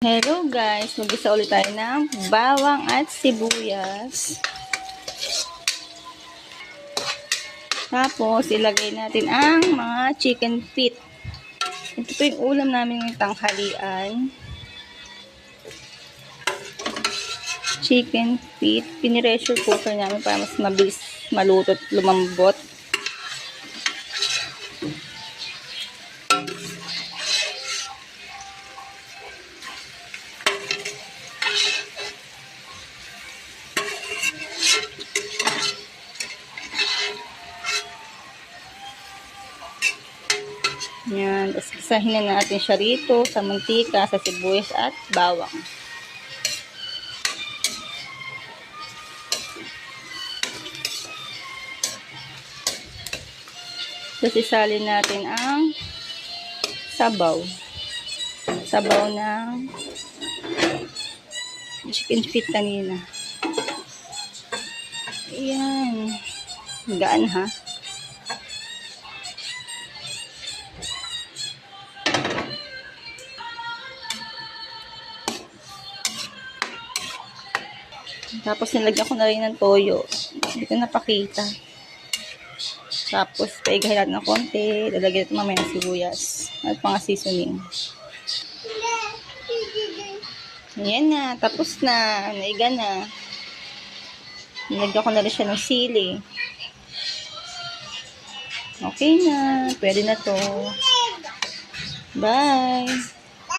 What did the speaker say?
Hello guys, mag-isa ulit tayo ng bawang at sibuyas. Tapos, ilagay natin ang mga chicken feet. Ito po yung ulam namin ng tanghalian. Chicken feet. Pinipressure cooker namin para mas mabilis maluto at lumambot. Yan. Tapos isahin na natin siya rito sa mantika, sa sibuyas at bawang. Tapos isalin natin ang sabaw. Sabaw ng chicken feet kanina. Ayan. Gaan ha. Tapos nilagyan ko na rin ng toyo. Hindi ko napakita. Tapos paigahin natin ng konti. Lalagyan natin mamaya ng sibuyas. At mga seasoning. Ayan na. Tapos na. Naiga na. Nilagyan ko na rin siya ng sili. Okay na. Pwede na to. Bye!